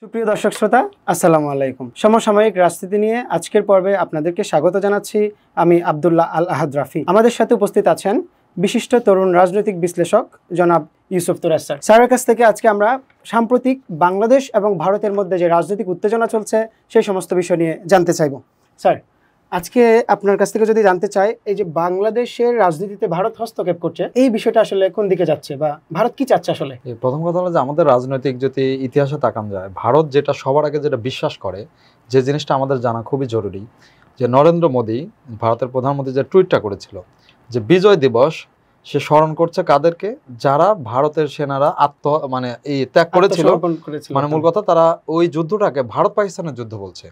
সুপ্রিয় দর্শক শ্রোতা, আসসালামু আলাইকুম। সমসাময়িক রাজনীতি নিয়ে আজকের পর্বে আপনাদেরকে স্বাগত জানাচ্ছি। আমি আব্দুল্লাহ আল আহাদ রাফি। আমাদের সাথে উপস্থিত আছেন বিশিষ্ট তরুণ রাজনৈতিক বিশ্লেষক জনাব ইউসুফ তুরাজ স্যার। স্যারের কাছ থেকে আজকে আমরা সাম্প্রতিক বাংলাদেশ এবং ভারতের মধ্যে যে রাজনৈতিক উত্তেজনা চলছে সেই সমস্ত বিষয় নিয়ে জানতে চাইব। স্যার, আজকে আপনার কাছ থেকে যদি জানতে চাই, এই যে বাংলাদেশের রাজনীতিতে ভারত হস্তক্ষেপ করছে, এই বিষয়টা আসলে কোন দিকে যাচ্ছে বা ভারত কি চাচ্ছে আসলে? প্রথম কথা হলো যে আমাদের রাজনৈতিক যদি ইতিহাসে তাকান যায়, ভারত যেটা সবার আগে যেটা বিশ্বাস করে, যে জিনিসটা আমাদের জানা খুবই জরুরি, যে নরেন্দ্র মোদী ভারতের প্রধানমন্ত্রী যে টুইটটা করেছিল যে বিজয় দিবস, সে স্মরণ করছে কাদেরকে, যারা ভারতের সেনারা এই ত্যাগ করেছিল। মানে মূল কথা, তারা ওই যুদ্ধটাকে ভারত পাকিস্তানের যুদ্ধ বলছে।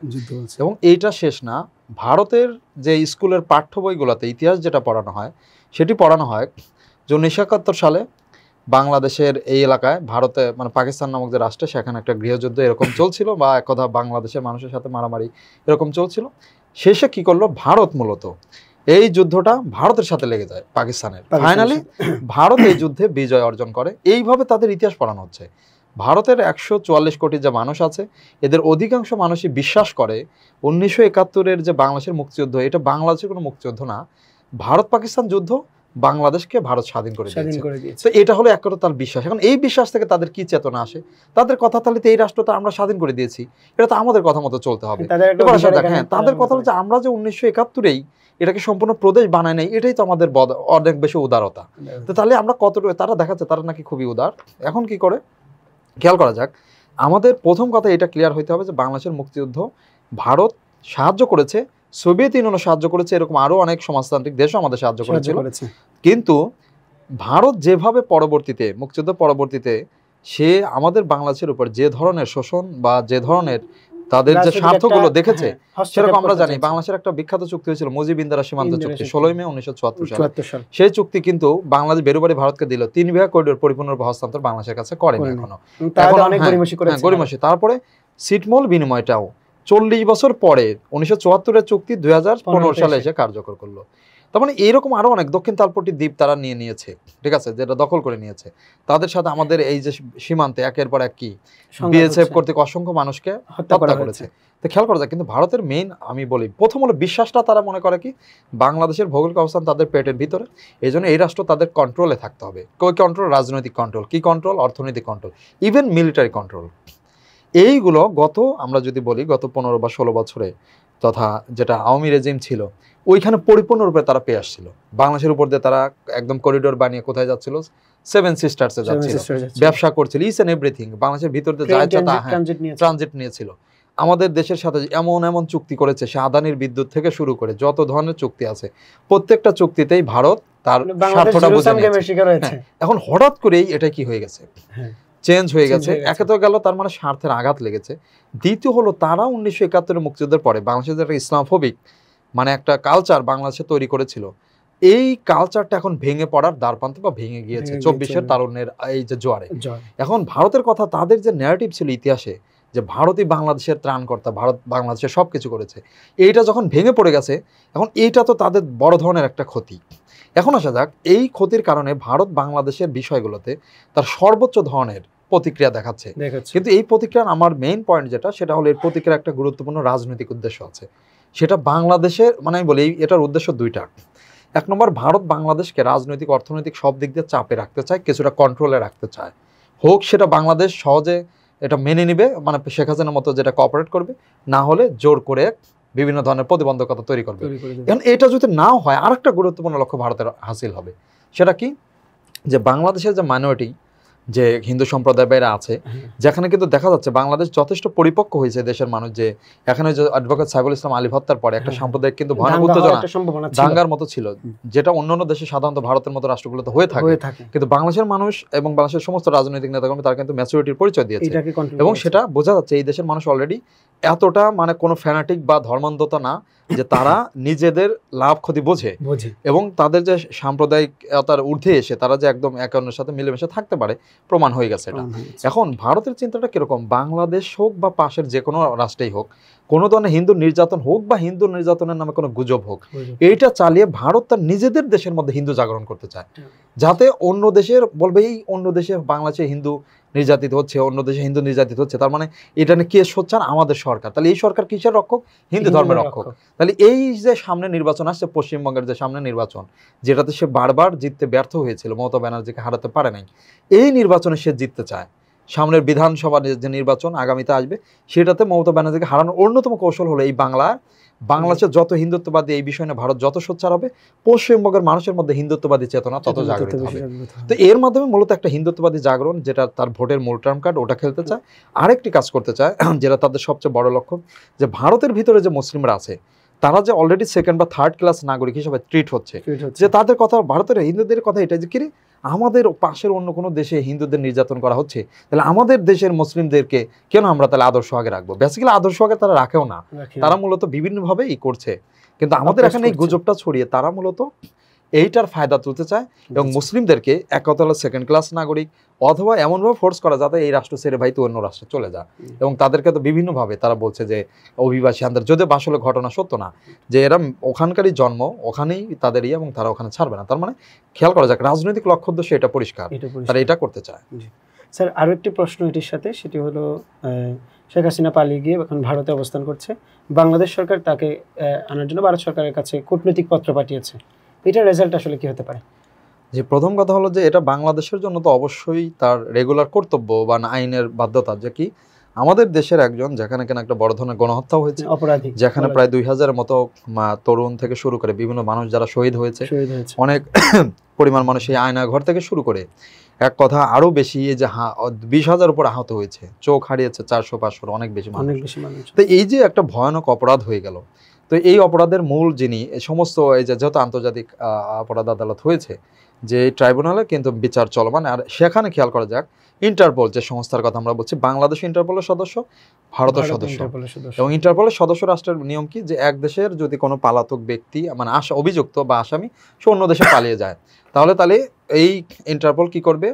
এবং এইটা শেষ না, ভারতের যে স্কুলের পাঠ্য বইগুলোতে ইতিহাস যেটা পড়ানো হয়, সেটি পড়ানো হয় যে 1971 সালে বাংলাদেশের এই এলাকায় ভারতে পাকিস্তান নামক যে রাষ্ট্রে, সেখানে একটা গৃহযুদ্ধ এরকম চলছিল, বা এক কথা বাংলাদেশের মানুষের সাথে মারামারি এরকম চলছিল। শেষে কি করলো ভারত, মূলত এই যুদ্ধটা ভারতের সাথে লেগে যায় পাকিস্তানের। ফাইনালি ভারত এই যুদ্ধে বিজয় অর্জন করে। এইভাবে তাদের ইতিহাস পড়ানো হচ্ছে। ভারতের 144 কোটি যে মানুষ আছে, এদের অধিকাংশ মানুষই বিশ্বাস করে 1971-এর যে বাংলাদেশের মুক্তিযুদ্ধ, এটা বাংলাদেশের কোনো মুক্তিযুদ্ধ না, ভারত পাকিস্তান যুদ্ধ, বাংলাদেশকে ভারত স্বাধীন করে দিয়েছে। তো এটা হলো এক কথা তার বিশ্বাস। এখন এই বিশ্বাস থেকে তাদের কি চেতনা আসে, তাদের কথা তাহলে এই রাষ্ট্র তো আমরা স্বাধীন করে দিয়েছি, এটা তো আমাদের কথা মতো চলতে হবে। হ্যাঁ, তাদের কথা হলো যে আমরা যে 1971-এই এটাকে সম্পূর্ণ প্রদেশ বানায় নেই, এটাই তো আমাদের অনেক বেশি উদারতা। তো তাহলে আমরা কতটুকু, তারা দেখাচ্ছে তারা নাকি খুবই উদার। এখন কি করে খেয়াল করা যাক। আমাদের প্রথম কথা এটা ক্লিয়ার হইতে হবে যে বাংলাদেশের মুক্তিযুদ্ধ ভারত সাহায্য করেছে, সোভিয়েত ইউনিয়নও সাহায্য করেছে, এরকম আরও অনেক সমাজতান্ত্রিক দেশও আমাদের সাহায্য করেছিল। কিন্তু ভারত যেভাবে পরবর্তীতে, মুক্তিযুদ্ধ পরবর্তীতে, সে আমাদের বাংলাদেশের উপর যে ধরনের শোষণ বা যে ধরনের তাদের যে স্বার্থগুলো দেখেছে, সেরকম আমরা জানি। বাংলাদেশের একটা বিখ্যাত চুক্তি হয়েছিল মুজিব-ইন্দিরা সীমান্ত চুক্তি, 16 মে 1974 সালে। সেই চুক্তি কিন্তু বাংলাদেশ বেরুবাড়ি ভারতকে দিল, 3 বিঘা করিডোর পরিপূর্ণরূপে হস্তান্তর বাংলাদেশের কাছে করেনি এখনো। গরিমসি। তারপরে ছিটমহল বিনিময়টাও 40 বছর পরে 1974-এর চুক্তি 2015 সালে এসে কার্যকর করলো। তার মানে এইরকম আরো অনেক দক্ষিণ তালপট্টির দ্বীপ তারা নিয়ে নিয়েছে, ঠিক আছে, যেটা দখল করে নিয়েছে। তাদের সাথে আমাদের এই যে সীমান্তে একের পর এক কি বিএসএফ কর্তৃক অসংখ্য মানুষকে হত্যা করেছে। তো খেয়াল করা যায়, কিন্তু ভারতের মেইন, আমি বলি প্রথম হলো বিশ্বাসটা, তারা মনে করে কি বাংলাদেশের ভৌগোলিক অবস্থান তাদের পেটের ভিতরে, এই জন্য এই রাষ্ট্র তাদের কন্ট্রোলে থাকতে হবে। কই কন্ট্রোল? রাজনৈতিক কন্ট্রোল। কি কন্ট্রোল? অর্থনৈতিক কন্ট্রোল, ইভেন মিলিটারি কন্ট্রোল। এইগুলো আমরা যদি বলি গত 15 বা 16 বছরে, তথা যেটা আওয়ামী রেজিম ছিল, ওইখানে পরিপূর্ণরূপে তারা পেয়ে আসছিল। বাংলাদেশের উপর দিয়ে তারা একদম করিডোর বানিয়ে কোথায় যাচ্ছিল? 7 সিস্টার্সে যাচ্ছিল, ব্যবসা করছিল, ইচ এন্ড এভরিথিং বাংলাদেশের ভিতর দিয়ে যা ইচ্ছা তা ট্রানজিট নিয়েছিল। আমাদের দেশের সাথে এমন এমন চুক্তি করেছে, সে আদানির বিদ্যুৎ থেকে শুরু করে যত ধরনের চুক্তি আছে, প্রত্যেকটা চুক্তিতেই ভারত তার স্বার্থটা বুঝে নিয়েছে। এখন হঠাৎ করেই এটা কি হয়ে গেছে, চেঞ্জ হয়ে গেছে। একে তো গেল, তার মানে স্বার্থের আঘাত লেগেছে। দ্বিতীয় হলো, তারা 1971-এর মুক্তিযুদ্ধের পরে বাংলাদেশের একটা ইসলামফোবিক একটা কালচার বাংলাদেশে তৈরি করেছিল, এই কালচারটা এখন ভেঙে পড়ার দ্বারপ্রান্তে বা ভেঙে গিয়েছে 24-এর তারুণ্যের এই যে জোয়ারে। এখন ভারতের কথা, তাদের যে ন্যারেটিভ ছিল ইতিহাসে যে ভারতই বাংলাদেশের ত্রাণকর্তা, ভারত বাংলাদেশের সব কিছু করেছে, এইটা যখন ভেঙে পড়ে গেছে, এখন এইটা তো তাদের বড় ধরনের একটা ক্ষতি। এখন আসা যাক, এই ক্ষতির কারণে ভারত বাংলাদেশের বিষয়গুলোতে তার সর্বোচ্চ ধরনের প্রতিক্রিয়া দেখাচ্ছে। কিন্তু এই প্রতিক্রিয়ার আমার মেইন পয়েন্ট যেটা, সেটা হলো এর প্রতিক্রিয়ার একটা গুরুত্বপূর্ণ রাজনৈতিক উদ্দেশ্য আছে। সেটা বাংলাদেশের, আমি বলি এটার উদ্দেশ্য দুইটা। এক নম্বর, ভারত বাংলাদেশকে রাজনৈতিক, অর্থনৈতিক সব দিক দিয়ে চাপে রাখতে চায়, কিছুটা কন্ট্রোলে রাখতে চায়। হোক সেটা বাংলাদেশ সহজে এটা মেনে নিবে, শেখ হাসিনার মতো যেটা কোঅপারেট করবে, না হলে জোর করে বিভিন্ন ধরনের প্রতিবন্ধকতা তৈরি করবে। এখন এটা যদি নাও হয়, আরেকটা গুরুত্বপূর্ণ লক্ষ্য ভারতের হাসিল হবে। সেটা কি, যে বাংলাদেশের যে মাইনরিটি, যে হিন্দু সম্প্রদায় বাইরে আছে, যেখানে কিন্তু দেখা যাচ্ছে বাংলাদেশ যথেষ্ট পরিপক্ক হয়েছে দেশের মানুষ, যে এখানে যে অ্যাডভোকেট সাইফুল ইসলাম আলী হত্যার পরে একটা সাম্প্রদায়িক কিন্তু ভয়ানক উত্তেজনা, দাঙ্গার মতো ছিল, যেটা অন্যান্য দেশে সাধারণত ভারতের মতো রাষ্ট্রগুলোতে হয়ে থাকে। কিন্তু বাংলাদেশের মানুষ এবং বাংলাদেশের সমস্ত রাজনৈতিক নেতাকর্মী তারা কিন্তু ম্যাচুরিটির পরিচয় দিয়েছে, এবং সেটা বোঝা যাচ্ছে এই দেশের মানুষ অলরেডি এতটা কোনো ফ্যানাটিক বা ধর্মান্ধতা না, যে তারা নিজেদের লাভ ক্ষতি বোঝে, এবং তাদের যে সাম্প্রদায়িকতার ঊর্ধ্বে এসে তারা যে একদম একে অন্যের সাথে মিলেমিশে থাকতে পারে, প্রমাণ হয়ে গেছে এটা। এখন ভারতের চিন্তাটা কিরকম, বাংলাদেশ হোক বা পাশের যে কোনো রাষ্ট্রেই হোক, কোনো ধরনের হিন্দু নির্যাতন হোক বা হিন্দু নির্যাতনের নামে কোনো গুজব হোক, এইটা চালিয়ে ভারত তার নিজেদের দেশের মধ্যে হিন্দু জাগরণ করতে চায়, যাতে অন্য দেশের বলবে এই অন্য দেশে বাংলাদেশে হিন্দু নির্যাতিত হচ্ছে, অন্য দেশে হিন্দু নির্যাতিত হচ্ছে, তার মানে এটা নিয়ে কে সোচ্চার? আমাদের সরকার। তাহলে এই সরকার কিসের রক্ষক? হিন্দু ধর্মের রক্ষক। তাহলে এই যে সামনে নির্বাচন আসছে, পশ্চিমবঙ্গের যে সামনে নির্বাচন, যেটাতে সে বারবার জিততে ব্যর্থ হয়েছিল, মমতা ব্যানার্জিকে হারাতে পারে নাই, এই নির্বাচনে সে জিততে চায়। সামনের বিধানসভা যে নির্বাচন আগামীতে আসবে, সেটাতে মমতা ব্যানার্জিকে হারানোর অন্যতম কৌশল হলো এই বাংলাদেশের যত হিন্দুত্ববাদী, এই বিষয় নিয়ে ভারত যত সোচ্চার হবে, পশ্চিমবঙ্গের মানুষের মধ্যে হিন্দুত্ববাদী চেতনা তত জাগ্রত হবে। তো এর মাধ্যমে মূলত একটা হিন্দুত্ববাদী জাগরণ, যেটা তার ভোটের মূল টার্ম কার্ড, ওটা খেলতে চায়। আরেকটি কাজ করতে চায়, যেটা তাদের সবচেয়ে বড় লক্ষ্য, যে ভারতের ভিতরে যে মুসলিমরা আছে, তারা যে অলরেডি সেকেন্ড বা থার্ড ক্লাস নাগরিক হিসেবে ট্রিট হচ্ছে, যে তাদের কথা, ভারতের হিন্দুদের কথা এটা যে কি আমাদের পাশের অন্য কোনো দেশে হিন্দুদের নির্যাতন করা হচ্ছে, তাহলে আমাদের দেশের মুসলিমদেরকে কেন আমরা তাহলে আদর্শ আগে রাখবো? বেসিক্যালি আদর্শ আগে তারা রাখেও না, তারা মূলত বিভিন্নভাবে করছে। কিন্তু আমাদের এখানে এই গুজবটা ছড়িয়ে তারা মূলত এইটার ফায়দা তুলতে চায়, এবং মুসলিমদেরকে এক কথা হলো সেকেন্ড ক্লাস নাগরিক, অথবা এমনভাবে ফোর্স করা যাতে এই রাষ্ট্র ছেড়ে ভাই তো অন্য রাষ্ট্রে চলে যা। এবং তাদেরকে তো বিভিন্নভাবে তারা বলছে যে অভিবাসী আনদের, যদি আসলে ঘটনা সত্য না, যে এরা ওখানকারই জন্ম, ওখানেই তাদের এবং তারা ওখানে ছাড়বে না। তার মানে খেয়াল করা যাক, রাজনৈতিক লক্ষ্য উদ্দেশ্য এটা পরিষ্কার, তারা এটা করতে চায়। স্যার, আরও একটি প্রশ্ন এটির সাথে, সেটি হলো শেখ হাসিনা পালিয়ে গিয়ে এখন ভারতে অবস্থান করছে। বাংলাদেশ সরকার তাকে আনার জন্য ভারত সরকারের কাছে কূটনৈতিক পত্র পাঠিয়েছে। এটার রেজাল্ট আসলে কি হতে পারে? যে প্রথম কথা হলো যে এটা বাংলাদেশের জন্য তো অবশ্যই তার রেগুলার কর্তব্য বা আইনের বাধ্যতা, যে কি আমাদের দেশের একজন, যেখানে কিনা একটা বড় ধরনের গণহত্যা হয়েছে, অপরাধী, যেখানে প্রায় 2000-এর মতো তরুণ থেকে শুরু করে বিভিন্ন মানুষ যারা শহীদ হয়েছে, অনেক পরিমাণ মানুষ এই আয়না ঘর থেকে শুরু করে এক কথা আরো বেশি, এই যে 20,000 উপর আহত হয়েছে, চোখ হারিয়েছে 400-500 অনেক বেশি মানুষ। তো এই যে একটা ভয়ানক অপরাধ হয়ে গেল, তো এই অপরাধের মূল যিনি, এই সমস্ত এই যে যত আন্তর্জাতিক অপরাধ আদালত হয়েছে, যে ট্রাইব্যুনালে কিন্তু বিচার চলমান। আর সেখানে খেয়াল করা যাক, ইন্টারপোল যে সংস্থার কথা আমরা বলছি, বাংলাদেশ ইন্টারপোলের সদস্য, ভারতের সদস্য, এবং ইন্টারপোলের সদস্য রাষ্ট্রের নিয়ম কি, যে এক দেশের যদি কোনো পালাতক ব্যক্তি অভিযুক্ত বা আসামি সে অন্য দেশে পালিয়ে যায়, তাহলে এই ইন্টারপোল কি করবে,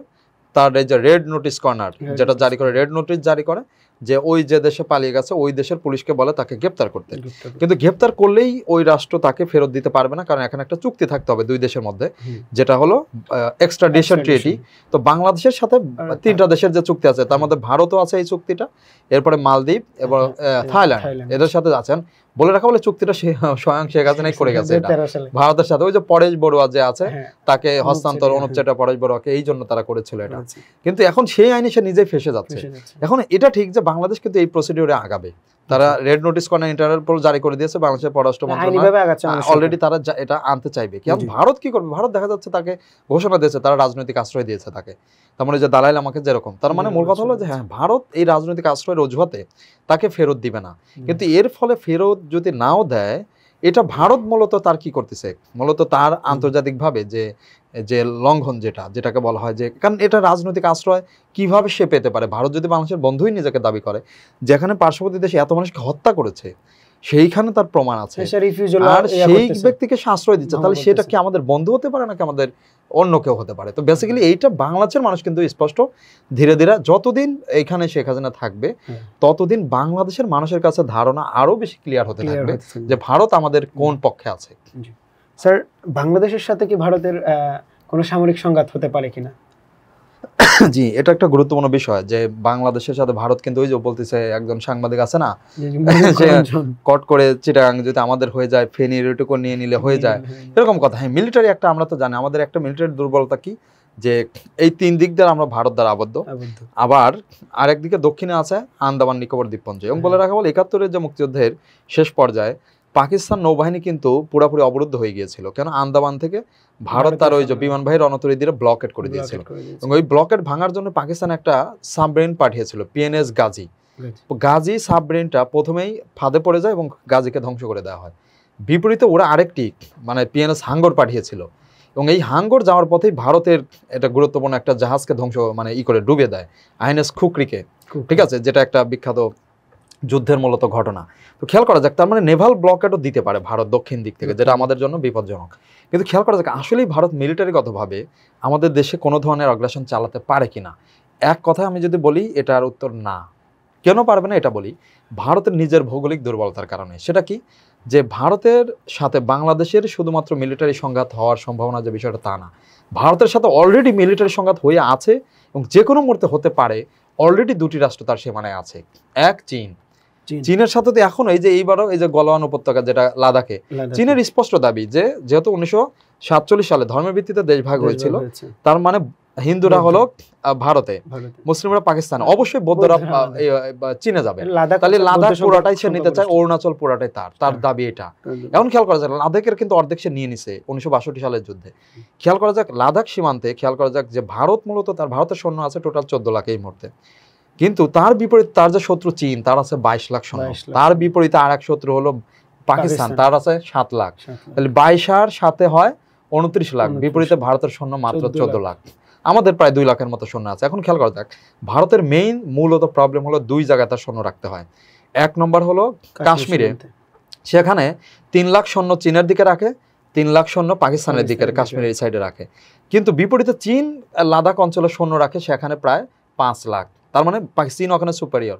তার এই যে রেড নোটিস কর্নার যেটা জারি করে, রেড নোটিস জারি করে, যে ওই যে দেশে পালিয়ে গেছে ওই দেশের পুলিশকে বলে তাকে গ্রেপ্তার করতে। কিন্তু গ্রেপ্তার করলেই ওই রাষ্ট্র তাকে ফেরত দিতে পারবে না, কারণ এখানে একটা চুক্তি থাকতে হবে দুই দেশের মধ্যে, যেটা হলো এক্সট্রাডিশন ট্রিটি। তো বাংলাদেশের সাথে 3টা দেশের যে চুক্তি আছে, তার মধ্যে ভারতও আছে এই চুক্তিটা, এরপরে মালদ্বীপ এবং থাইল্যান্ড, এদের সাথে আছেন। বলে রাখা বলে চুক্তিটা স্বয়ং শেখ হাসিনাই করে গেছে এটা ভারতের সাথে। ওই যে পরেশ বড়ুয়া যে আছে, তাকে হস্তান্তর, অনুপ চেটা পরেশ বড়ুয়াকে, এই জন্য তারা করেছিল এটা। কিন্তু এখন সেই আইনে সে নিজেই ফেসে যাচ্ছে। এখন এটা ঠিক যে বাংলাদেশ কিন্তু এই প্রসিডিউরে আগাবে, তারা রেড নোটিস কর্নার ইন্টারপোল জারি করে দিয়েছে, বাংলাদেশের পররাষ্ট্র মন্ত্রণালয় অলরেডি তারা এটা আনতে চাইবে। কিন্তু ভারত কি করবে? ভারত দেখা যাচ্ছে তাকে ঘোষণা দিয়েছে, তারা রাজনৈতিক আশ্রয় দিয়েছে তাকে, তার মানে যে দালাইল আমাকে যেরকম, তার মানে মূল কথা হলো যে হ্যাঁ, ভারত এই রাজনৈতিক আশ্রয়ের অজুহাতে তাকে ফেরত দিবে না। কিন্তু এর ফলে ফেরত যদি নাও দেয়, এটা ভারত মূলত তার কি করতেছে, মূলত তার আন্তর্জাতিকভাবে যে লঙ্ঘন, যেটাকে বলা হয় যে, কারণ এটা রাজনৈতিক আশ্রয় কিভাবে সে পেতে পারে? ভারত যদি বাংলাদেশের বন্ধুই নিজেকে দাবি করে, যেখানে পার্শ্ববর্তী দেশে এত মানুষকে হত্যা করেছে, সেইখানে তার প্রমাণ আছে, আর সেই ব্যক্তিকে সে আশ্রয় দিচ্ছে, তাহলে সেটা কি আমাদের বন্ধু হতে পারে নাকি আমাদের অন্য কেউ হতে পারে? তো বেসিক্যালি এইটা বাংলাদেশের মানুষ কিন্তু স্পষ্ট, ধীরে ধীরে যতদিন এইখানে শেখ হাসিনা থাকবে, ততদিন বাংলাদেশের মানুষের কাছে ধারণা আরো বেশি ক্লিয়ার হতে থাকবে যে ভারত আমাদের কোন পক্ষে আছে। স্যার, বাংলাদেশের সাথে কি ভারতের কোনো সামরিক সংঘাত হতে পারে কিনা? জি, এটা একটা গুরুত্বপূর্ণ বিষয়, যে বাংলাদেশের সাথে ভারত কিন্তু ওই যে বলতেছে, একজন সাংবাদিক আছে না, কট করে চিটাগাং যদি আমাদের হয়ে যায়, ফেনীর ওইটুকু নিয়ে নিলে হয়ে যায়, এরকম কথা। হ্যাঁ, মিলিটারি একটা, আমরা তো জানি আমাদের একটা মিলিটারি দুর্বলতা কি, যে এই 3 দিক দ্বারা আমরা ভারত দ্বারা আবদ্ধ। আবার আরেকদিকে দক্ষিণে আছে আন্দামান নিকোবর দ্বীপপুঞ্জ। এবং বলে রাখা বল, 71-এর যে মুক্তিযুদ্ধের শেষ পর্যায়ে পাকিস্তান নৌবাহিনী কিন্তু পুরোপুরি অবরুদ্ধ হয়ে গিয়েছিল। কেন? আন্দামান থেকে ভারত তার ওই যে বিমানবাহী রণতরী দিয়ে ব্লকেট করে দিয়েছিল, এবং ওই ব্লকেট ভাঙার জন্য পাকিস্তান একটা সাবমেরিন পাঠিয়েছিল, পিএনএস গাজী। গাজী সাবমেরিনটা প্রথমেই ফাঁদে পড়ে যায় এবং গাজীকে ধ্বংস করে দেওয়া হয়। বিপরীতে ওরা আরেকটি পিএনএস হাঙ্গর পাঠিয়েছিল, এবং এই হাঙ্গর যাওয়ার পথেই ভারতের এটা গুরুত্বপূর্ণ একটা জাহাজকে ধ্বংস করে ডুবে দেয়, আইএনএস খুকরিকে। ঠিক আছে, যেটা একটা বিখ্যাত যুদ্ধের মূলত ঘটনা। তো খেয়াল করা যাক, তার মানে নেভাল ব্লকেটও দিতে পারে ভারত দক্ষিণ দিক থেকে, যেটা আমাদের জন্য বিপজ্জনক। কিন্তু খেয়াল করা যাক, আসলেই ভারত মিলিটারিগতভাবে আমাদের দেশে কোনো ধরনের অগ্রাসন চালাতে পারে কিনা, এক কথায় আমি যদি বলি, এটার উত্তর না। কেন পারবে না এটা বলি, ভারতের নিজের ভৌগোলিক দুর্বলতার কারণে। সেটা কি, যে ভারতের সাথে বাংলাদেশের শুধুমাত্র মিলিটারি সংঘাত হওয়ার সম্ভাবনা যে বিষয়টা, তা না। ভারতের সাথে অলরেডি মিলিটারি সংঘাত হয়ে আছে, এবং যে কোনো মুহূর্তে হতে পারে। অলরেডি দুটি রাষ্ট্র তার সীমানায় আছে, এক চীন। চীনের সাথে তো এখন এই যে এইবারও এই যে গলওয়ান উপত্যকা যেটা লাদাখে, চীনের স্পষ্ট দাবি যে যেহেতু 1947 সালে ধর্মের ভিত্তিতে দেশ ভাগ হয়েছিল, তার মানে হিন্দুরা হলো ভারতে, মুসলিমরা পাকিস্তানে, অবশ্যই বৌদ্ধরা চীনে যাবে, তাহলে লাদাখ পুরাটাই সে নিতে চায়, অরুণাচল পুরাটাই তার দাবি এটা। এখন খেয়াল করা যাক লাদাখের কিন্তু অর্ধেক সে নিয়ে নিছে 1962 সালের যুদ্ধে। খেয়াল করা যাক লাদাখ সীমান্তে, খেয়াল করা যাক যে ভারত মূলত তার ভারতের সৈন্য আছে টোটাল 14 লাখ এই মুহূর্তে, কিন্তু তার বিপরীতে তার যে শত্রু চীন তার আছে 22 লাখ সৈন্য, তার বিপরীতে আর এক শত্রু হলো পাকিস্তান, তার আছে 7 লাখ, তাহলে 22 আর সাথে হয় 29 লাখ, বিপরীতে ভারতের সৈন্য মাত্র 14 লাখ, আমাদের প্রায় 2 লাখের মতো সৈন্য আছে। এখন খেয়াল করা যাক ভারতের মেইন মূলত প্রবলেম হলো দুই জায়গায় তার সৈন্য রাখতে হয়। এক নম্বর হলো কাশ্মীরে, সেখানে 3 লাখ সৈন্য চীনের দিকে রাখে, 3 লাখ সৈন্য পাকিস্তানের দিকে কাশ্মীরের সাইডে রাখে, কিন্তু বিপরীতে চীন লাদাখ অঞ্চলে সৈন্য রাখে সেখানে প্রায় 5 লাখ, তার মানে চীন ওখানে সুপারিয়র,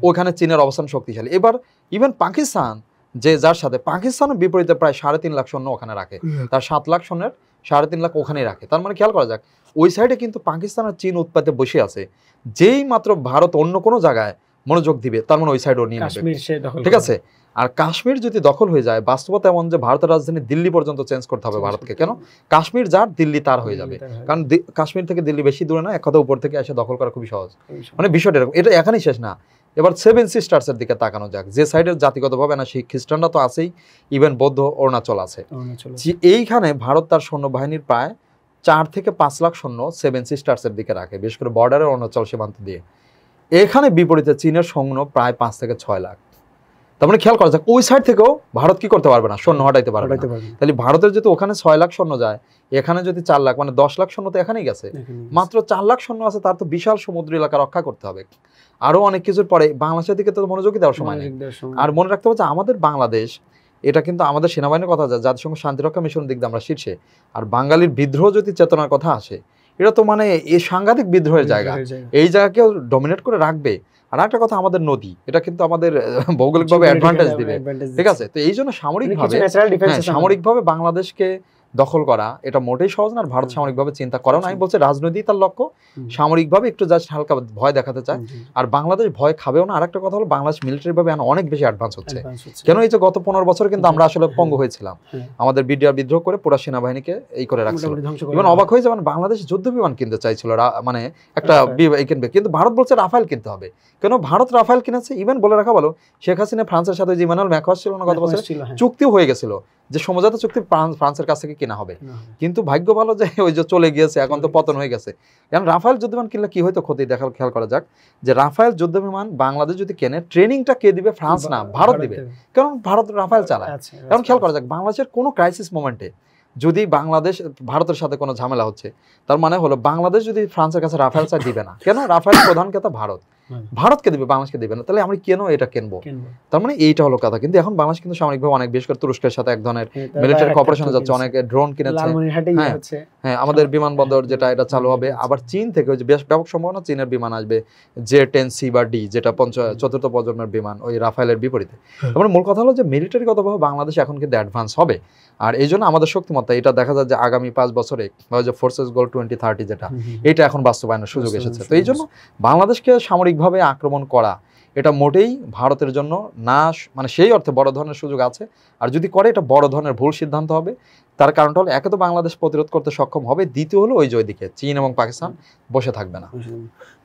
ওখানে চীনের অবস্থান শক্তিশালী। এবার ইভেন পাকিস্তান যে যার সাথে পাকিস্তানের বিপরীতে প্রায় 3.5 লাখ সৈন্য ওখানে রাখে, তার 7 লাখ সৈন্যের 3.5 লাখ ওখানেই রাখে। তার মানে খেয়াল করা যাক ওই সাইডে কিন্তু পাকিস্তান আর চীন উৎপাতে বসে আছে, যেই মাত্র ভারত অন্য কোনো জায়গায় মনোযোগ দিবে তার মানে ওই সাইডও নিয়ে নেবে, ঠিক আছে। আর কাশ্মীর যদি দখল হয়ে যায়, বাস্তবতা এমন যে ভারতের রাজধানী দিল্লি পর্যন্ত চেঞ্জ করতে হবে ভারতকে, কেন কাশ্মীর যার দিল্লি তার হয়ে যাবে, কারণ কাশ্মীর থেকে দিল্লি বেশি দূরে না, এক কথা উপর থেকে এসে দখল করা খুবই সহজ, মানে বিষয়টা এরকম। এটা এখানেই শেষ না, এবার 7 সিস্টার্সের দিকে তাকানো যাক, যে সাইডের জাতিগতভাবে না সেই খ্রিস্টানরা তো আছেই, ইভেন বৌদ্ধ অরুণাচল আছে, এইখানে ভারত তার সৈন্যবাহিনীর প্রায় 4 থেকে 5 লাখ সৈন্য 7 সিস্টার্সের দিকে রাখে, বিশেষ করে বর্ডারের অরুণাচল সীমান্ত দিয়ে। এখানে বিপরীতে চীনের সৈন্য প্রায় 5 থেকে 6 লাখ। তার মানে খেয়াল করা যাক ওই সাইড থেকেও ভারত কি করতে পারবে না, সৈন্য হটাইতে পারবে না। তাহলে ভারতের যদি ওখানে 6 লাখ সৈন্য যায়, এখানে যদি 4 লাখ, মানে 10 লাখ সৈন্য তো এখানেই গেছে, মাত্র 4 লাখ সৈন্য আছে, তার তো বিশাল সমুদ্র এলাকা রক্ষা করতে হবে। আরো অনেক কিছুর পরে বাংলাদেশের দিকে তো মনোযোগী দেওয়ার সময় নেই। আর মনে রাখতে হবে যে আমাদের বাংলাদেশ, এটা কিন্তু আমাদের সেনাবাহিনীর কথা যায় জাতিসংঘ শান্তিরক্ষা মিশনের দিক দিয়ে আমরা শীর্ষে, আর বাঙালির বিদ্রোহ যদি চেতনার কথা আসে, এটা তো মানে এই সাংঘাতিক বিদ্রোহের জায়গা, এই জায়গাকেও ডমিনেট করে রাখবে। আর একটা কথা, আমাদের নদী, এটা কিন্তু আমাদের ভৌগোলিকভাবে অ্যাডভান্টেজ দিবে, ঠিক আছে। তো এই জন্য সামরিকভাবে বাংলাদেশকে দখল করা এটা মোটেই সহজ না, আর ভারত সামরিকভাবে চিন্তা করে না। আমি বলছি রাজনৈতিক তার লক্ষ্য, সামরিকভাবে একটু জাস্ট হালকা ভয় দেখাতে চায়, আর বাংলাদেশ ভয় খাবেও না। আরেকটা কথা হলো বাংলাদেশ মিলিটারি ভাবে অনেক বেশি অ্যাডভান্স হচ্ছে, কেন এই যে গত 15 বছর কিন্তু আমরা আসলে পঙ্গু হয়েছিলাম, আমাদের বিডিআর বিদ্রোহ করে পুরো সেনাবাহিনীকে এই করে রাখছিল। এবং অবাক হয়ে যাবেন, বাংলাদেশ যুদ্ধ বিমান কিনতে চাইছিল, মানে একটা কিনবে, কিন্তু ভারত বলছে রাফায়েল কিনতে হবে। কেন ভারত রাফায়েল কিনেছে? ইভেন বলে রাখা ভালো, শেখ হাসিনা ফ্রান্সের সাথে যে ইমানুয়েল ম্যাক্রন ছিল না গত বছর, চুক্তিও হয়ে গেছিল যে সমঝোতা চুক্তি ফ্রান্সের কাছ থেকে কেনা হবে, কিন্তু ভাগ্য ভালো যে ওই যে চলে গিয়েছে, এখন তো পতন হয়ে গেছে। কারণ রাফায়েল যুদ্ধবিমান কিনলে কি হয়তো ক্ষতি দেখা, খেয়াল করা যাক যে রাফায়েল যুদ্ধবিমান বাংলাদেশ যদি কেনে, ট্রেনিংটা কে দিবে? ফ্রান্স না, ভারত দিবে, কারণ ভারত রাফায়েল চালায়। কারণ খেয়াল করা যাক বাংলাদেশের কোনো ক্রাইসিস মোমেন্টে যদি বাংলাদেশ ভারতের সাথে কোনো ঝামেলা হচ্ছে, তার মানে হলো বাংলাদেশ যদি ফ্রান্সের কাছে রাফায়েল চাই দিবে না, কেন রাফায়েল প্রধান ক্রেতা ভারত, ভারতকে দিবে, বাংলাদেশকে দিবে না, তাহলে আমরা কেন এটা কিনবো? তার মানে এইটা হলো কথা। কিন্তু এখন বাংলাদেশ কিন্তু সামরিকভাবে অনেক, বিশেষ করে তুরস্কের সাথে এক ধরনের মিলিটারি কর্পোরেশনে যাচ্ছে, অনেক ড্রোন কিনেছে, হ্যাঁ আমাদের বিমানবন্দর যেটা এটা চালু হবে। আবার চীন থেকে ওই যে বেশ ব্যাপক সম্ভাবনা চীনের বিমান আসবে, J-10C বা D, যেটা 4th প্রজন্মের বিমান, ওই রাফায়েলের বিপরীতে। তার মূল কথা হলো যে মিলিটারিগতভাবে বাংলাদেশ এখন কিন্তু অ্যাডভান্স হবে, আর এই জন্য আমাদের শক্তিমত্তা এটা দেখা যায় যে আগামী 5 বছরে যে ফোর্সেস গোল 2030 যেটা, এটা এখন বাস্তবায়নের সুযোগ এসেছে। তো এই জন্য বাংলাদেশকে সামরিকভাবে আক্রমণ করা এটা মোটেই ভারতের জন্য না, মানে সেই অর্থে বড় ধরনের সুযোগ আছে, আর যদি করে এটা বড় ধরনের ভুল সিদ্ধান্ত হবে। তার কারণটা হলো একে তো বাংলাদেশ প্রতিরোধ করতে সক্ষম হবে, দ্বিতীয় হলো ওই যে ওইদিকে চীন এবং পাকিস্তান বসে থাকবে না।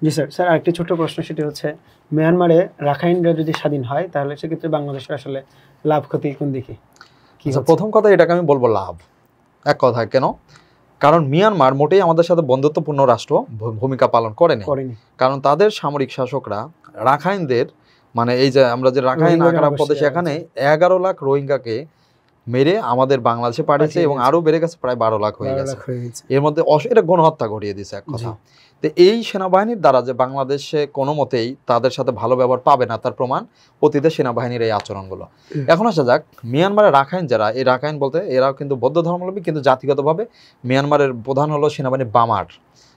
জি স্যার। স্যার আরেকটি ছোট প্রশ্ন, সেটি হচ্ছে মিয়ানমারে রাখাইনরা যদি স্বাধীন হয়, তাহলে সেক্ষেত্রে বাংলাদেশের আসলে লাভ ক্ষতি কোন দিকে? প্রথম কথা, এটাকে আমি বলবো লাভ, এক কথায়। কেন? কারণ মিয়ানমার মোটেই আমাদের সাথে বন্ধুত্বপূর্ণ রাষ্ট্র ভূমিকা পালন করেনি, কারণ তাদের সামরিক শাসকরা রাখাইনদের, মানে এই যে আমরা যে রাখাইন আকারা প্রদেশ, এখানে 11 লাখ রোহিঙ্গাকে মেরে আমাদের বাংলাদেশে পাঠিয়েছে, এবং আরো বেড়ে গেছে, প্রায় 12 লাখ হয়ে গেছে। এর মধ্যে এটা গণহত্যা ঘটিয়ে দিয়েছে, এক কথা। তো এই সেনাবাহিনীর দ্বারা যে বাংলাদেশে কোনো মতেই তাদের সাথে ভালো ব্যবহার পাবে না, তার প্রমাণ অতীতে সেনাবাহিনীর এই আচরণগুলো। এখন আসা যাক মিয়ানমারের রাখাইন যারা, এই রাখাইন বলতে এরাও কিন্তু বৌদ্ধ ধর্মাবলম্বী, কিন্তু জাতিগতভাবে মিয়ানমারের প্রধান হলো সেনাবাহিনী বামার,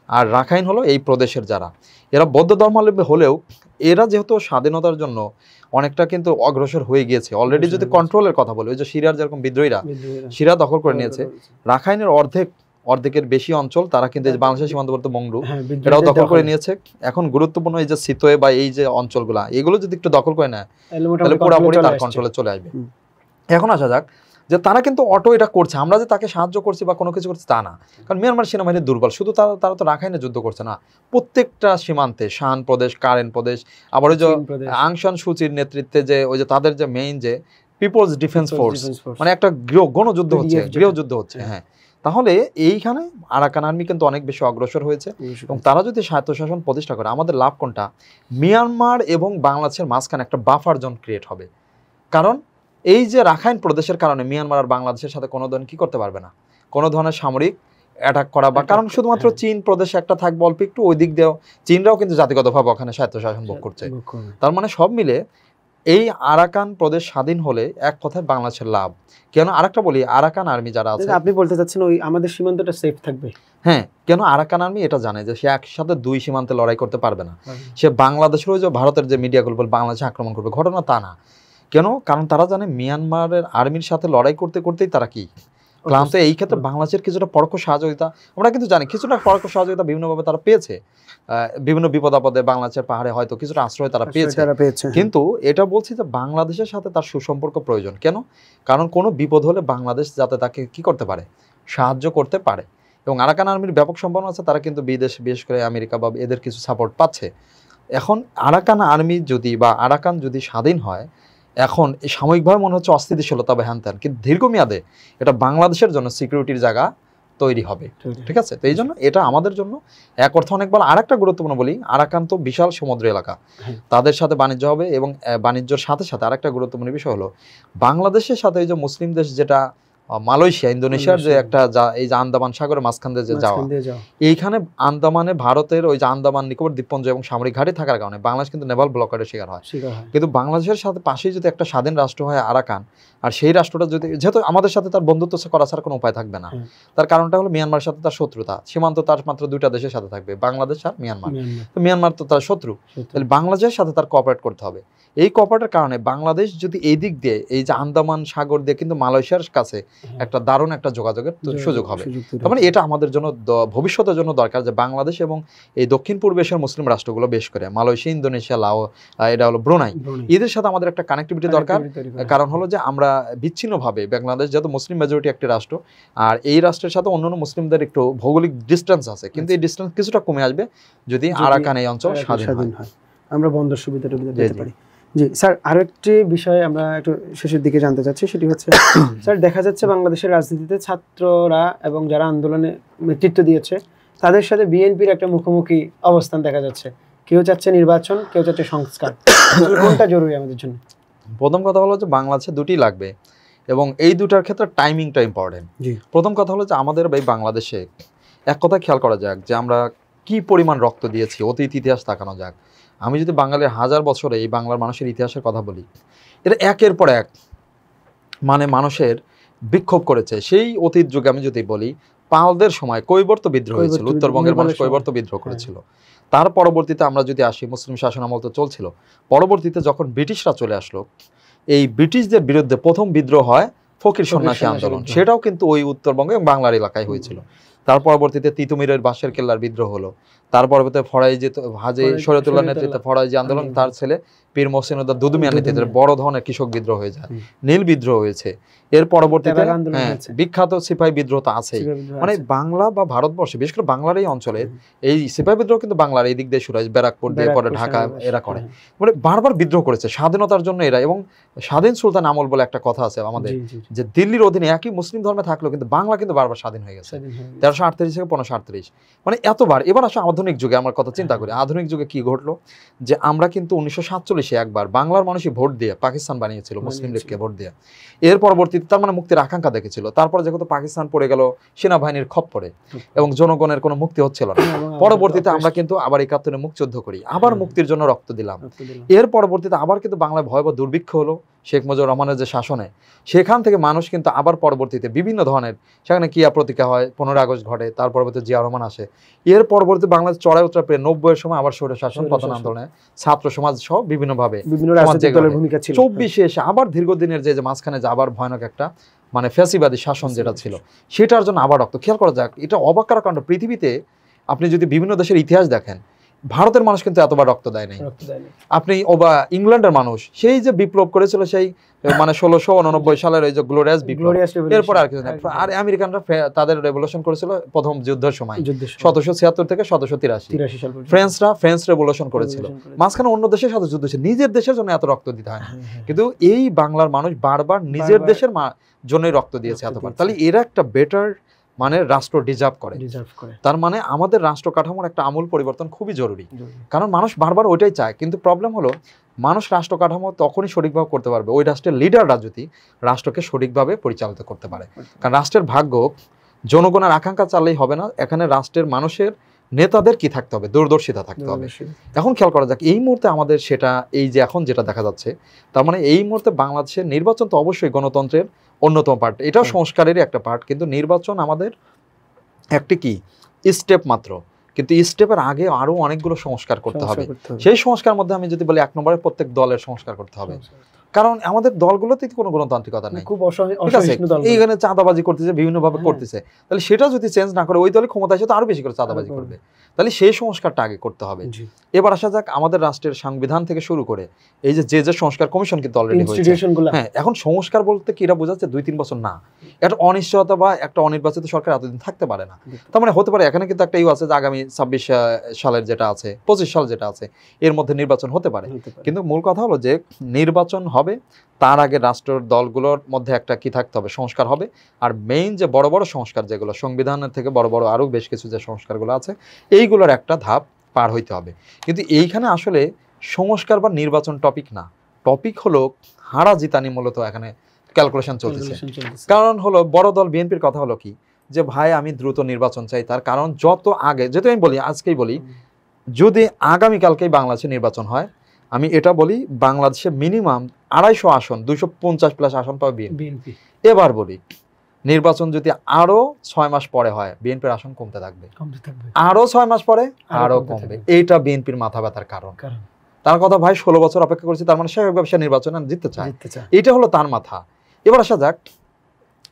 আর রাখাইন হলো এই প্রদেশের যারা, এরা বৌদ্ধ ধর্মাবলম্বী হলেও এরা যেহেতু স্বাধীনতার জন্য অনেকটা কিন্তু অগ্রসর হয়ে গিয়েছে অলরেডি। যদি কন্ট্রোলের কথা বলি, ওই যে সিরিয়ার যেরকম বিদ্রোহীরা সিরিয়া দখল করে নিয়েছে, রাখাইনের অর্ধেকের বেশি অঞ্চল তারা কিন্তু এই যে বাংলাদেশের সীমান্তবর্তী মংডু হ্যাঁ, এটাও বিদ্রোহীদের দখল করে দখলে। নিয়েছে। এখন গুরুত্বপূর্ণ এই যে সিতোয়ে বা এই যে অঞ্চলগুলা এগুলো যদি একটু দখল করে নেয় তাহলে তাহলে মোটামুটি পুরোপুরি control তার চলে আসছে। কন্ট্রোলে চলে আসবে। হুম। এখন আসা যাক যে তারা কিন্তু অটো এটা করছে, আমরা যে তাকে সাহায্য করছি বা কোনো কিছু করছি তা না, কারণ মিয়ানমার সেনাবাহিনী দুর্বল, শুধু তারা তো রাখাইনে যুদ্ধ করছে না, প্রত্যেকটা সীমান্তে শান প্রদেশ, কারেন প্রদেশ, আবার ওই যে চীন প্রদেশ, আং সান সুচির নেতৃত্বে যে ওই যে তাদের যে মেইন যে people's defence People's force, Defense Force, মানে একটা গণযুদ্ধ হচ্ছে, PDF যেটা। গৃহযুদ্ধ হচ্ছে। হ্যাঁ, তাহলে এইখানে আরাকান আর্মি কিন্তু অনেক বেশি অগ্রসর হয়েছে এবং তারা যদি স্বায়ত্তশাসন প্রতিষ্ঠা করে আমাদের লাভ কোনটা, মিয়ানমার এবং বাংলাদেশের মাঝখানে একটা বাফার জোন ক্রিয়েট হবে। কারণ এই যে রাখাইন প্রদেশের কারণে মিয়ানমার আর বাংলাদেশের সাথে কোনো ধরনের কি করতে পারবে না, কোনো ধরনের সামরিক অ্যাটাক করা বা, কারণ শুধুমাত্র চীন প্রদেশে একটা থাকবে অল্প একটু, ওই দিক দিয়েও চীনরাও কিন্তু জাতিগতভাবে ওখানে স্বায়ত্তশাসন ভোগ করছে। তার মানে সব মিলে এই আরাকান প্রদেশ স্বাধীন হলে এক কথায় বাংলাদেশের লাভ। কেন আরেকটা বলি, আরাকান আর্মি যারা আছে, আপনি বলতে চাচ্ছেন ওই আমাদের সীমান্তটা সেফ থাকবে। হ্যাঁ, কেন আরাকান আর্মি এটা জানে যে সে একসাথে দুই সীমান্তে লড়াই করতে পারবে না। সে বাংলাদেশের ওই যে ভারতের যে মিডিয়াগুলো বলে বাংলাদেশে আক্রমণ করবে, ঘটনা তা না। কেন? কারণ তারা জানে মিয়ানমারের আর্মির সাথে লড়াই করতে করতেই তারা কি ক্লান্ত। এই ক্ষেত্রে বাংলাদেশের কিছুটা পরোক্ষ সহযোগিতা আমরা কিন্তু জানি, কিছুটা পরোক্ষ সহযোগিতা বিভিন্নভাবে তারা পেয়েছে, বিভিন্ন বিপদ আপদে বাংলাদেশের পাহাড়ে হয়তো কিছুটা আশ্রয় তারা পেয়েছে। কিন্তু এটা বলছি যে বাংলাদেশের সাথে তার সুসম্পর্ক প্রয়োজন। কেন? কারণ কোনো বিপদ হলে বাংলাদেশ যাতে তাকে কি করতে পারে, সাহায্য করতে পারে। এবং আরাকান আর্মির ব্যাপক সম্ভাবনা আছে, তারা কিন্তু বিশেষ করে আমেরিকা বা এদের কিছু সাপোর্ট পাচ্ছে। এখন আরাকান আর্মি যদি বা আরাকান যদি স্বাধীন হয়, এখন সাময়িকভাবে মনে হচ্ছে অস্থিতিশীলতা বা হ্যান ত্যান, কিন্তু দীর্ঘমেয়াদে এটা বাংলাদেশের জন্য সিকিউরিটির জায়গা তৈরি হবে। ঠিক আছে, তো এই জন্য এটা আমাদের জন্য এক অর্থ অনেক বড়। আরেকটা গুরুত্বপূর্ণ বলি, আরাকান তো বিশাল সমুদ্র এলাকা, তাদের সাথে বাণিজ্য হবে এবং বাণিজ্যের সাথে সাথে আরেকটা গুরুত্বপূর্ণ বিষয় হলো বাংলাদেশের সাথে এই যে মুসলিম দেশ যেটা মালয়েশিয়া, ইন্দোনেশিয়ার যে একটা এই যে আন্দামান সাগরের মাঝখান দিয়ে যে যাওয়া, এইখানে আন্দামানে ভারতের ওই যে আন্দামান নিকোবর দ্বীপপুঞ্জ এবং সামরিক ঘাঁটি থাকার কারণে বাংলাদেশ কিন্তু নেভাল ব্লকের শিকার হয়। কিন্তু বাংলাদেশের সাথে পাশেই যদি একটা স্বাধীন রাষ্ট্র হয় আরাকান, আর সেই রাষ্ট্রটা যদি, যেহেতু আমাদের সাথে তার বন্ধুত্ব করা ছাড়া কোনো উপায় থাকবে না, তার কারণটা হলো মিয়ানমারের সাথে তার শত্রুতা, সীমান্ত তার মাত্র দুইটা দেশের সাথে থাকবে, বাংলাদেশ আর মিয়ানমার। তো মিয়ানমার তো তার শত্রু, তাহলে বাংলাদেশের সাথে তার কোঅপারেট করতে হবে। এই কোঅপারেটের কারণে বাংলাদেশ যদি এই দিক দিয়ে এই যে আন্দামান সাগর দিয়ে কিন্তু মালয়েশিয়ার কাছে একটা দারুণ একটা যোগাযোগের সুযোগ হবে। তার মানে এটা আমাদের জন্য ভবিষ্যতের জন্য দরকার যে বাংলাদেশ এবং এই দক্ষিণ পূর্ব এশিয়ার মুসলিম রাষ্ট্রগুলো, বেশ করে মালয়েশিয়া, ইন্দোনেশিয়া, লাও, এটা হলো ব্রুনাই, এদের সাথে আমাদের একটা কানেক্টিভিটি দরকার। কারণ হলো যে আমরা বিচ্ছিন্নভাবে, বাংলাদেশ যেহেতু মুসলিম মেজরিটি একটি রাষ্ট্র, আর এই রাষ্ট্রের সাথে অন্যান্য মুসলিমদের একটু ভৌগোলিক ডিস্টেন্স আছে, কিন্তু এই ডিস্টেন্স কিছুটা কমে আসবে যদি আরাকান এই অঞ্চল স্বাধীন হয়, আমরা বন্দর সুবিধাটা দিতে পারি। জি স্যার, আরো একটি বিষয় আমরা একটু শেষের দিকে জানতে চাচ্ছি, সেটি হচ্ছে স্যার দেখা যাচ্ছে বাংলাদেশের রাজনীতিতে ছাত্ররা এবং যারা আন্দোলনে নেতৃত্ব দিয়েছে তাদের সাথে বিএনপির একটা মুখোমুখি অবস্থান দেখা যাচ্ছে। কেউ চাচ্ছে নির্বাচন, কেউ চাচ্ছে সংস্কার, কোনটা জরুরি আমাদের জন্য? প্রথম কথা হলো যে বাংলাদেশে দুটি লাগবে এবং এই দুটার ক্ষেত্রে টাইমিংটা ইম্পর্টেন্ট। প্রথম কথা হলো যে আমাদের এই বাংলাদেশে এক কথা খেয়াল করা যাক যে আমরা কি পরিমাণ রক্ত দিয়েছি, অতীত ইতিহাস তাকানো যাক। আমি যদি বাঙালির 1000 বছরে এই বাংলার মানুষের ইতিহাসের কথা বলি, এটা একের পর এক মানে মানুষের বিক্ষোভ করেছে। সেই অতীত যুগে আমি যদি বলি, পালদের সময় কৈবর্ত বিদ্রোহ হয়েছিল, উত্তরবঙ্গের মানুষ কৈবর্ত বিদ্রোহ করেছিল। তার পরবর্তীতে আমরা যদি আসি, মুসলিম শাসন আমল তো চলছিল, পরবর্তীতে যখন ব্রিটিশরা চলে আসলো, এই ব্রিটিশদের বিরুদ্ধে প্রথম বিদ্রোহ হয় ফকির সন্ন্যাসী আন্দোলন, সেটাও কিন্তু ওই উত্তরবঙ্গে এবং বাংলার এলাকায় হয়েছিল। তার পরবর্তীতে তিতুমিরের বাঁশের কেল্লার বিদ্রোহ হলো, তার পরবর্তীতে ফরাইজি হাজী শরীয়তুল্লাহর নেতৃত্বে ফরাইজি আন্দোলন, তার ছেলে পীর মহসিন উদ্দৌলা দুদুমিয়ার নেতৃত্বে বড় ধরনের কৃষক বিদ্রোহ হয়ে যায়, নীল বিদ্রোহ হয়েছে। এর পরবর্তীতে বিখ্যাত সিপাহী বিদ্রোহ তো আছেই। মানে বাংলা বা ভারতবর্ষে বিশেষ করে বাংলার এই অঞ্চলে এই সিপাহী বিদ্রোহ কিন্তু বাংলার এই দিক দিয়ে শুরু হয়, ব্যারাকপুর দিয়ে পরে ঢাকা এরা করে, মানে বারবার বিদ্রোহ করেছে স্বাধীনতার জন্য এরা। এবং স্বাধীন সুলতান আমল বলে একটা কথা আছে আমাদের, যে দিল্লির অধীনে একই মুসলিম ধর্মে থাকলেও কিন্তু বাংলা কিন্তু বারবার স্বাধীন হয়ে গেছে 1338 থেকে 1538, মানে এতবার। এবার আসলে আধুনিক যুগে আমার কথা চিন্তা করি, আধুনিক যুগে কি ঘটলো যে আমরা কিন্তু 1947-এ একবার বাংলার মানুষই ভোট দিয়ে পাকিস্তান বানিয়েছিল, মুসলিম লীগকে ভোট দিয়ে। এর পরবর্তীতে তার মানে মুক্তির আকাঙ্ক্ষা দেখেছিল, তারপরে যেহেতু পাকিস্তান পড়ে গেল সেনাবাহিনীর খপ্পরে এবং জনগণের কোনো মুক্তি হচ্ছিল না, পরবর্তীতে আমরা কিন্তু আবার 71-এ মুক্তিযুদ্ধ করি, আবার মুক্তির জন্য রক্ত দিলাম। এর পরবর্তীতে আবার কিন্তু বাংলায় ভয়াবহ দুর্ভিক্ষ হলো, শেখ মুজিবুর রহমানের যে শাসনে, সেখান থেকে মানুষ কিন্তু আবার পরবর্তীতে বিভিন্ন ধরনের সেখানে ক্রিয়া প্রতিক্রিয়া হয়, 15 আগস্ট ঘটে, তার পরবর্তীতে জিয়া রহমান আসে, এর পরবর্তী বাংলাদেশ চড়াই উত্তরা পেয়ে 90-এর সময় আবার স্বৈরশাসন পতন আন্দোলনে ছাত্র সমাজ সহ বিভিন্নভাবে বিভিন্ন রাজনৈতিক দলের ভূমিকা ছিল। 24-এ এসে আবার দীর্ঘদিনের যে মাঝখানে যে আবার ভয়ানক একটা মানে ফ্যাসিবাদী শাসন যেটা ছিল, সেটার জন্য আবার রক্ত। খেয়াল করা যাক, এটা অবাক করার কারণ পৃথিবীতে আপনি যদি বিভিন্ন দেশের ইতিহাস দেখেন, ভারতের মানুষ কিন্তু এতবার রক্ত দেয় নাই। আপনি ইংল্যান্ডের মানুষ সেই যে বিপ্লব করেছিল সেই মানে 1689 সালের ওই যে গ্লোরিয়াস বিপ্লব, এরপর আর কিছু না। আর আমেরিকানরা তাদের রেভলিউশন করেছিল প্রথম যুদ্ধের সময় 1776 থেকে 1783 ফ্রেঞ্চরা ফ্রেঞ্চ রেভলিউশন করেছিল। মাঝখানে অন্য দেশের সাথে যুদ্ধ ছিল, নিজের দেশের জন্য এত রক্ত দিতে হয় না। কিন্তু এই বাংলার মানুষ বারবার নিজের দেশের জন্যই রক্ত দিয়েছে এতবার। তাহলে এরা একটা বেটার মানে রাষ্ট্র ডিজার্ভ করে। তার মানে আমাদের রাষ্ট্র কাঠামোর একটা আমূল পরিবর্তন খুবই জরুরি, কারণ মানুষ বারবার ওইটাই চায়। কিন্তু প্রবলেম হলো মানুষ রাষ্ট্র কাঠামো তখনই সঠিকভাবে করতে পারবে ওই রাষ্ট্রের লিডাররা যদি রাষ্ট্রকে সঠিকভাবে পরিচালিত করতে পারে। কারণ রাষ্ট্রের ভাগ্য জনগণের আকাঙ্ক্ষা চাললেই হবে না, এখানে রাষ্ট্রের মানুষের নেতাদের কি থাকতে হবে, দূরদর্শিতা থাকতে হবে। এখন খেয়াল করা যাক এই মুহূর্তে আমাদের সেটা এই যে এখন যেটা দেখা যাচ্ছে, তার মানে এই মুহূর্তে বাংলাদেশের নির্বাচন তো অবশ্যই গণতন্ত্রের অন্যতম পার্ট, এটাও সংস্কারেরই একটা পার্ট, কিন্তু নির্বাচন আমাদের একটি কি স্টেপ মাত্র। কিন্তু স্টেপের আগে আরো অনেকগুলো সংস্কার করতে হবে। সেই সংস্কার মধ্যে আমি যদি বলি 1 নম্বরে প্রত্যেক দলের সংস্কার করতে হবে, কারণ আমাদের দলগুলোতে কোনো গণতান্ত্রিকতা নেই। এইখানে চাঁদাবাজি করতেছে, বিভিন্নভাবে করতেছে, তাহলে সেটা যদি চেঞ্জ না করে ওই দলে ক্ষমতা এসে তো আরো বেশি করে চাঁদাবাজি করবে। তাহলে সেই সংস্কারটা আগে করতে হবে। এবার আসা যাক আমাদের রাষ্ট্রের সংবিধান থেকে শুরু করে এই যে যে সংস্কার কমিশন কিন্তু অলরেডি হয়েছে। হ্যাঁ, এখন সংস্কার বলতে কি এরা বোঝাচ্ছে 2-3 বছর না, একটা অনিশ্চয়তা বা একটা অনির্বাচিত সরকার এতদিন থাকতে পারে না। তার মানে হতে পারে এখানে কিন্তু একটা আছে যে আগামী 26 সালের যেটা আছে, 25 সাল যেটা আছে, এর মধ্যে নির্বাচন হতে পারে। কিন্তু মূল কথা হলো যে নির্বাচন হবে, তার আগে রাষ্ট্রের দলগুলোর মধ্যে একটা কি থাকতে হবে, সংস্কার হবে। আর মেইন যে বড় বড় সংস্কার যেগুলো সংবিধানের থেকে বড় বড় আরও বেশ কিছু যে সংস্কারগুলো আছে, এইগুলোর একটা ধাপ পার হইতে হবে। কিন্তু এইখানে আসলে সংস্কার বা নির্বাচন টপিক না, টপিক হলো হারা জিতানি মূলত এখানে ক্যালকুলেশন চলতেছে। কারণ হলো বড় দল বিএনপির কথা হলো কি যে ভাই আমি দ্রুত নির্বাচন চাই, তার কারণ যত আগে, যেহেতু আমি বলি আজকেই বলি, যদি আগামীকালকেই বাংলাদেশে নির্বাচন হয়, আমি এটা বলি বাংলাদেশে মিনিমাম 250 আসন, 250+ আসন পাবে বিএনপি। এবার বলি নির্বাচন যদি আরো 6 মাস পরে হয়, বিএনপির আসন কমতে থাকবে, আরো 6 মাস পরে আরো কমবে। এইটা বিএনপির মাথা ব্যথার কারণ। তার কথা ভাই 16 বছর অপেক্ষা করেছি, তার মানে স্বাভাবিক ব্যবসা নির্বাচন জিততে চায়, এটা হলো তার মাথা। এবার আসা যাক,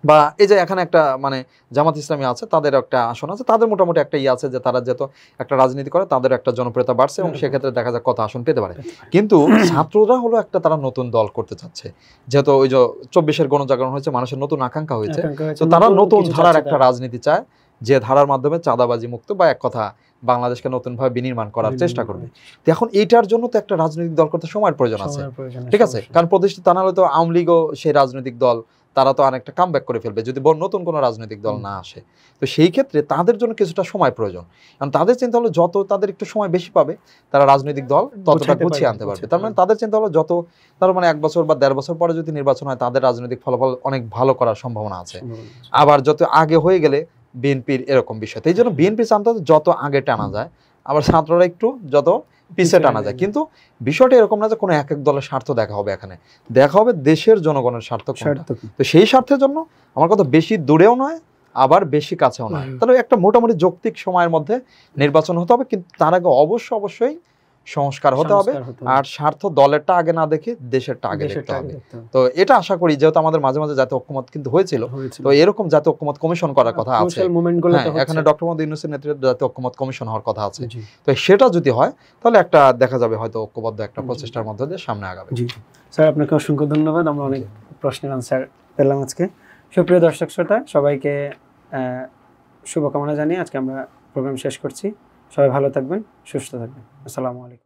বা এই যে এখানে একটা মানে জামাত ইসলামী আছে, তাদের একটা আসন আছে, তাদের মোটামুটি একটা আছে যে তারা যেহেতু একটা রাজনীতি করে, তাদের একটা জনপ্রিয়তা বাড়ছে এবং সেক্ষেত্রে দেখা যাক কত আসন পেতে পারে। কিন্তু ছাত্ররা হলো একটা তারা নতুন দল করতে চাচ্ছে, যেহেতু ওই যে 24-এর গণজাগরণ হয়েছে, মানুষের নতুন আকাঙ্ক্ষা হয়েছে, তো তারা নতুন ধারার একটা রাজনীতি চায়, যে ধারার মাধ্যমে চাঁদাবাজি মুক্ত বা এক কথা বাংলাদেশকে নতুনভাবে বিনির্মাণ করার চেষ্টা করবে। তো এখন এইটার জন্য তো একটা রাজনৈতিক দল করতে সময়ের প্রয়োজন আছে, ঠিক আছে? কারণ প্রতিষ্ঠিত তা নাহলে তো আওয়ামী লীগও সেই রাজনৈতিক দল, তারা তো অনেকটা কামব্যাক করে ফেলবে যদি নতুন কোনো রাজনৈতিক দল না আসে। তো সেই ক্ষেত্রে তাদের জন্য কিছুটা সময় প্রয়োজন, কারণ তাদের চিন্তা হলো যত তাদের একটু সময় বেশি পাবে, তারা রাজনৈতিক দল ততটা গুছিয়ে আনতে পারবে। তার মানে তাদের চিন্তা হলো যত, তার মানে 1 বছর বা 1.5 বছর পরে যদি নির্বাচন হয়, তাদের রাজনৈতিক ফলাফল অনেক ভালো করার সম্ভাবনা আছে। আবার যত আগে হয়ে গেলে বিএনপির এরকম বিষয়, এই জন্য বিএনপি চান্তা যত আগে টানা যায়, আবার ছাত্ররা একটু যত পিছিয়ে টানা যায়। কিন্তু বিষয়টা এরকম না যে কোনো এক দলের স্বার্থ দেখা হবে, এখানে দেখা হবে দেশের জনগণের স্বার্থ। তো সেই স্বার্থের জন্য আমার কথা বেশি দূরেও নয়, আবার বেশি কাছেও নয়, তাহলে একটা মোটামুটি যৌক্তিক সময়ের মধ্যে নির্বাচন হতে হবে। কিন্তু তার আগে অবশ্যই সংস্কার হতে হবে, আর স্বার্থ দলেরটা আগে না দেখে দেশেরটা আগে দেখতে হবে। তো এটা আশা করি, যেহেতু আমাদের মাঝে মাঝে জাতীয় ঐক্যমত কিন্তু হয়েছিল, তো এরকম জাতীয় ঐক্যমত কমিশন করার কথা আছে। এখানে ডক্টর মোহাম্মদ ইউনূসের নেতৃত্বে জাতীয় ঐক্যমত কমিশন হওয়ার কথা আছে। তো সেটা যদি হয়, তাহলে একটা দেখা যাবে হয়তো ঐক্যবদ্ধ একটা প্রচেষ্টার মধ্যে দিয়ে সামনে আগাবে। জি স্যার, আপনাকে অসংখ্য ধন্যবাদ। আমরা অনেক প্রশ্নের আনসার পেলাম আজকে। সুপ্রিয় দর্শক শ্রোতা, সবাইকে শুভকামনা জানিয়ে আজকে আমরা প্রোগ্রাম শেষ করছি। সবাই ভালো থাকবেন, সুস্থ থাকবেন। আসসালামু আলাইকুম।